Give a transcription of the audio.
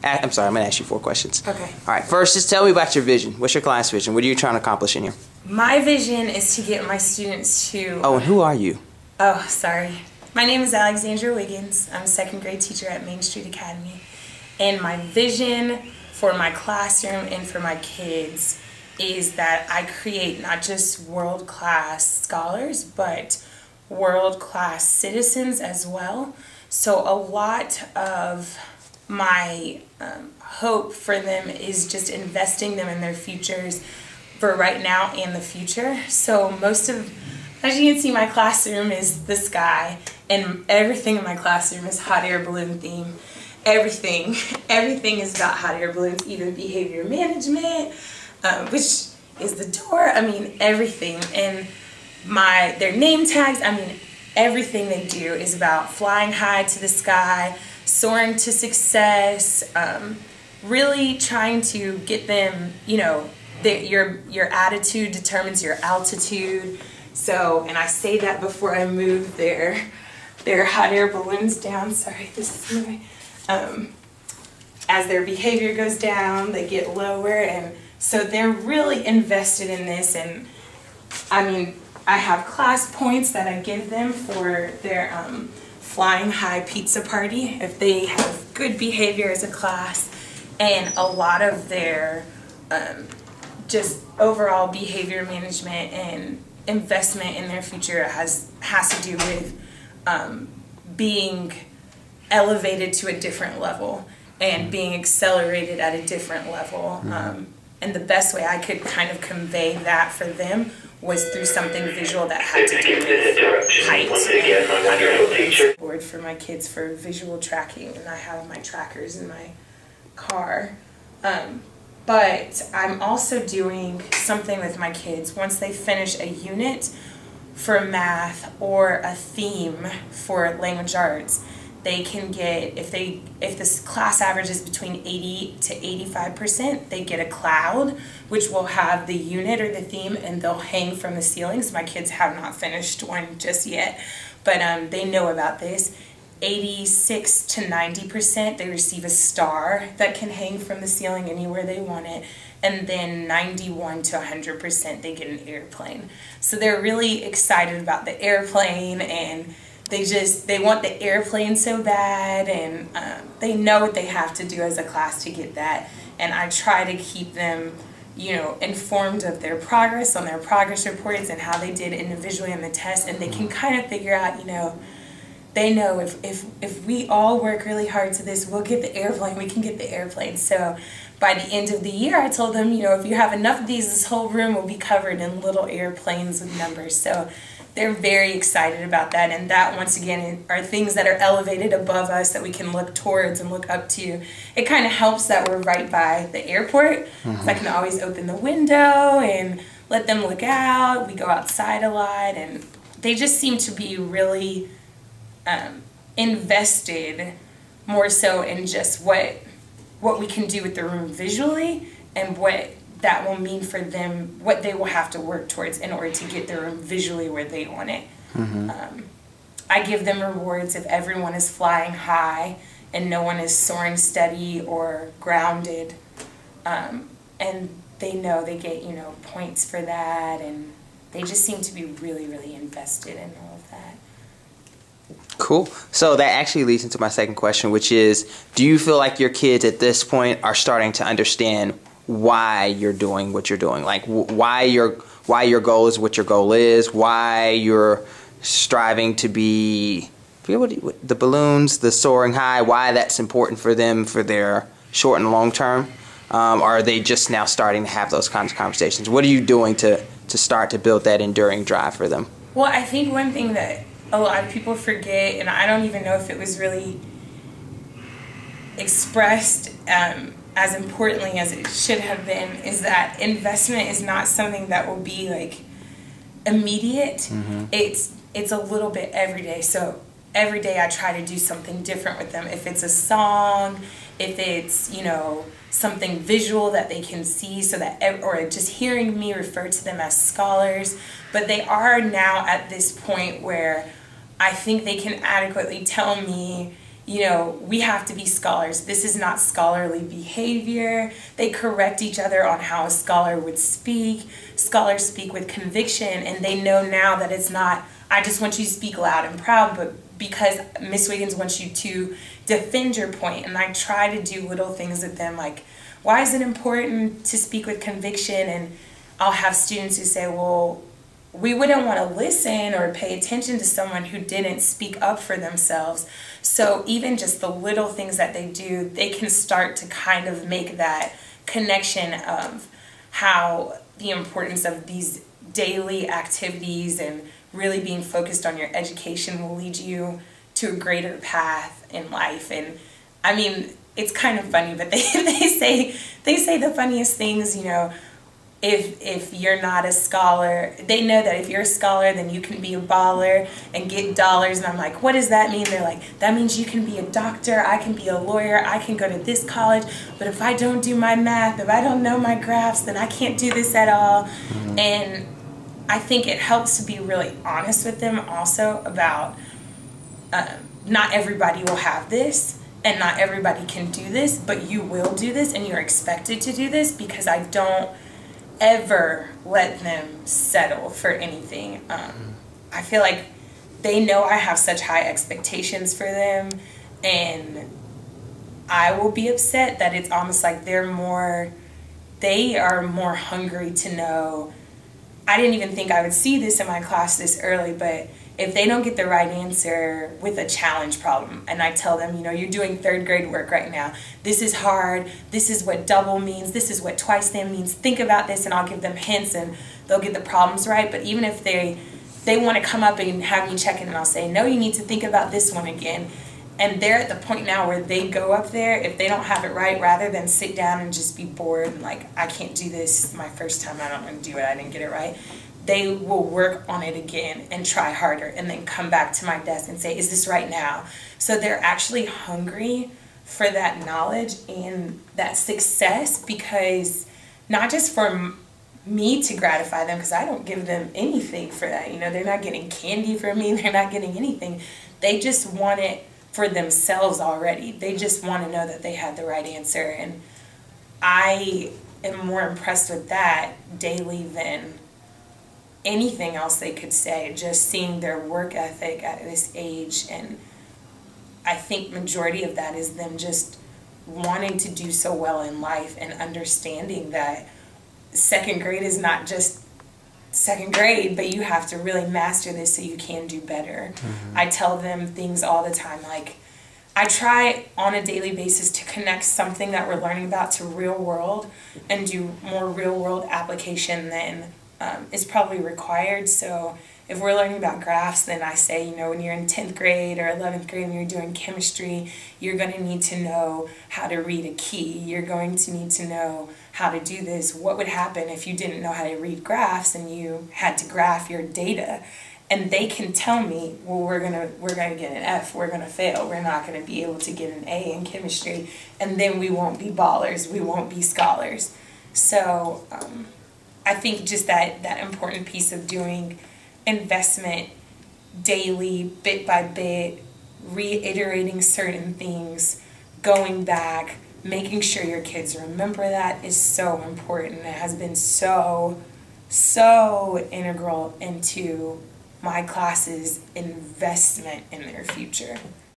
I'm sorry, I'm going to ask you 4 questions. Okay. All right, first, just tell me about your vision. What's your class vision? What are you trying to accomplish in here? My vision is to get my students to... Oh, and who are you? Oh, sorry. My name is Alexandra Wiggins. I'm a 2nd grade teacher at Main Street Academy. And my vision for my classroom and for my kids is that I create not just world-class scholars, but world-class citizens as well. So a lot of my hope for them is just investing them in their futures for right now and the future. So most of, as you can see, my classroom is the sky, and everything in my classroom is hot air balloon theme. Everything is about hot air balloons, even behavior management, which is the door. I mean, everything. And their name tags, I mean, everything they do is about flying high to the sky, soaring to success, really trying to get them, you know, your attitude determines your altitude. So, and I say that before I move their hot air balloons down. Sorry, this is my... as their behavior goes down, they get lower, and so they're really invested in this. And I mean, I have class points that I give them for their flying high pizza party if they have good behavior as a class, and a lot of their just overall behavior management and investment in their future has to do with being elevated to a different level and being accelerated at a different level. And the best way I could kind of convey that for them was through something visual that had to do with height. Board for my kids for visual tracking, and I have my trackers in my car. But I'm also doing something with my kids once they finish a unit for math or a theme for language arts. They can get, if this class average is between 80 to 85%, they get a cloud, which will have the unit or the theme, and they'll hang from the ceilings. My kids have not finished one just yet, but they know about this. 86 to 90%, they receive a star that can hang from the ceiling anywhere they want it. And then 91 to 100%, they get an airplane. So they're really excited about the airplane, and they want the airplane so bad, and they know what they have to do as a class to get that. And I try to keep them, you know, informed of their progress on their progress reports and how they did individually in the test, and they can kind of figure out, you know, they know if we all work really hard to this, we'll get the airplane, we can get the airplane. So by the end of the year, I told them, you know, if you have enough of these, this whole room will be covered in little airplanes with numbers. So they're very excited about that, and that, once again, are things that are elevated above us that we can look towards and look up to. It kind of helps that we're right by the airport, so I can always open the window and let them look out. We go outside a lot, and they just seem to be really invested more so in just what we can do with the room visually, and what that will mean for them, what they will have to work towards in order to get their room visually where they want it. I give them rewards if everyone is flying high and no one is soaring steady or grounded, and they know they get, you know, points for that, and they just seem to be really, really invested in all of that. Cool. So that actually leads into my second question, which is, do you feel like your kids at this point are starting to understand why you're doing what you're doing? Like why your goal is what your goal is, why you're striving to be, the balloons, the soaring high, why that's important for them for their short and long term? Or are they just now starting to have those kinds of conversations? What are you doing to start to build that enduring drive for them? Well, I think one thing that a lot of people forget, and I don't even know if it was really expressed as importantly as it should have been, is that investment is not something that will be like immediate. It's a little bit every day. So every day I try to do something different with them. If it's a song, if it's, you know, something visual that they can see, so that, or just hearing me refer to them as scholars. But they are now at this point where I think they can adequately tell me you know, we have to be scholars. This is not scholarly behavior. They correct each other on how a scholar would speak. Scholars speak with conviction, and they know now that it's not, I just want you to speak loud and proud, but because Miss Wiggins wants you to defend your point. And I try to do little things with them, like, why is it important to speak with conviction? And I'll have students who say, well, we wouldn't want to listen or pay attention to someone who didn't speak up for themselves. So even just the little things that they do, they can start to kind of make that connection of how the importance of these daily activities and really being focused on your education will lead you to a greater path in life. And I mean, it's kind of funny, but they say the funniest things, you know. If you're not a scholar, they know that if you're a scholar, then you can be a baller and get dollars. And I'm like, what does that mean? They're like, that means you can be a doctor, I can be a lawyer, I can go to this college, but if I don't do my math, if I don't know my graphs, then I can't do this at all. Mm-hmm. And I think it helps to be really honest with them also about not everybody will have this, and not everybody can do this, but you will do this, and you're expected to do this, because I don't ever let them settle for anything. I feel like they know I have such high expectations for them, and I will be upset that it's almost like they are more hungry to know. I didn't even think I would see this in my class this early, but if they don't get the right answer with a challenge problem, and I tell them, you know, you're doing third grade work right now, this is hard, this is what double means, this is what twice then means, think about this, and I'll give them hints and they'll get the problems right. But even if they want to come up and have me check in, and I'll say, no, you need to think about this one again. And they're at the point now where they go up there, if they don't have it right, rather than sit down and just be bored and like, I can't do this, it's my first time, I don't want to do it, I didn't get it right, they will work on it again and try harder and then come back to my desk and say, is this right now? So they're actually hungry for that knowledge and that success, because not just for me to gratify them, because I don't give them anything for that. You know, they're not getting candy from me, they're not getting anything. They just want it for themselves already. They just want to know that they had the right answer. And I am more impressed with that daily than anything else they could say, just seeing their work ethic at this age. And I think majority of that is them just wanting to do so well in life and understanding that second grade is not just second grade, but you have to really master this so you can do better. Mm-hmm. I tell them things all the time, like I try on a daily basis to connect something that we're learning about to real world and do more real world application than is probably required. So if we're learning about graphs, then I say, you know, when you're in 10th grade or 11th grade and you're doing chemistry, you're going to need to know how to read a key. You're going to need to know how to do this. What would happen if you didn't know how to read graphs and you had to graph your data? And they can tell me, well, we're gonna get an F, we're gonna fail, we're not gonna be able to get an A in chemistry, and then we won't be ballers, we won't be scholars. So I think just that important piece of doing investment daily, bit by bit, reiterating certain things, going back, making sure your kids remember that is so important. It has been so integral into my class's investment in their future.